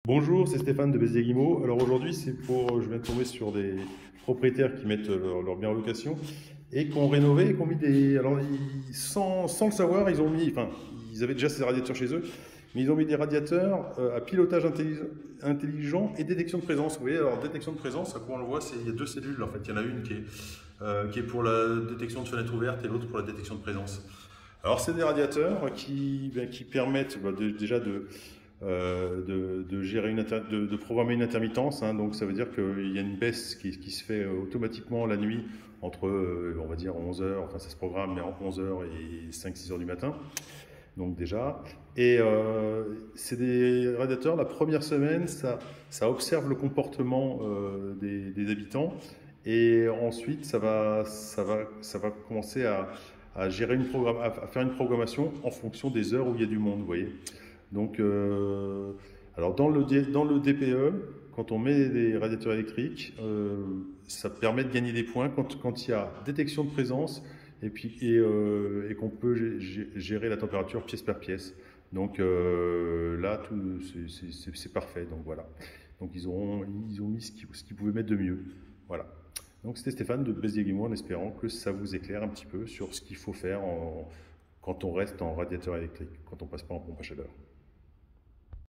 Bonjour, c'est Stéphane de Béziers-Guimau. Alors aujourd'hui, je viens de tomber sur des propriétaires qui mettent leur bien en location et qui ont rénové et qui ont mis des, alors sans le savoir, ils avaient déjà ces radiateurs chez eux, mais ils ont mis des radiateurs à pilotage intelligent et détection de présence. Vous voyez, alors détection de présence, à quoi on le voit, il y a deux cellules en fait. Il y en a une qui est pour la détection de fenêtres ouvertes et l'autre pour la détection de présence. Alors c'est des radiateurs qui permettent déjà de gérer de programmer une intermittence, hein. Donc ça veut dire qu'il y a une baisse qui se fait automatiquement la nuit entre, on va dire 11 heures, enfin ça se programme, mais entre 11 heures et 5-6 heures du matin. Donc déjà, et c'est des radiateurs, la première semaine, ça observe le comportement des habitants, et ensuite ça va commencer à gérer à faire une programmation en fonction des heures où il y a du monde, vous voyez. Donc, alors dans le DPE, quand on met des radiateurs électriques, ça permet de gagner des points quand il y a détection de présence et qu'on peut gérer la température pièce par pièce. Donc là, c'est parfait. Donc voilà. Donc ils ont mis ce qu'ils pouvaient mettre de mieux. Voilà. Donc c'était Stéphane de Béziers-Guimau, en espérant que ça vous éclaire un petit peu sur ce qu'il faut faire quand on reste en radiateur électrique, quand on passe pas en pompe à chaleur.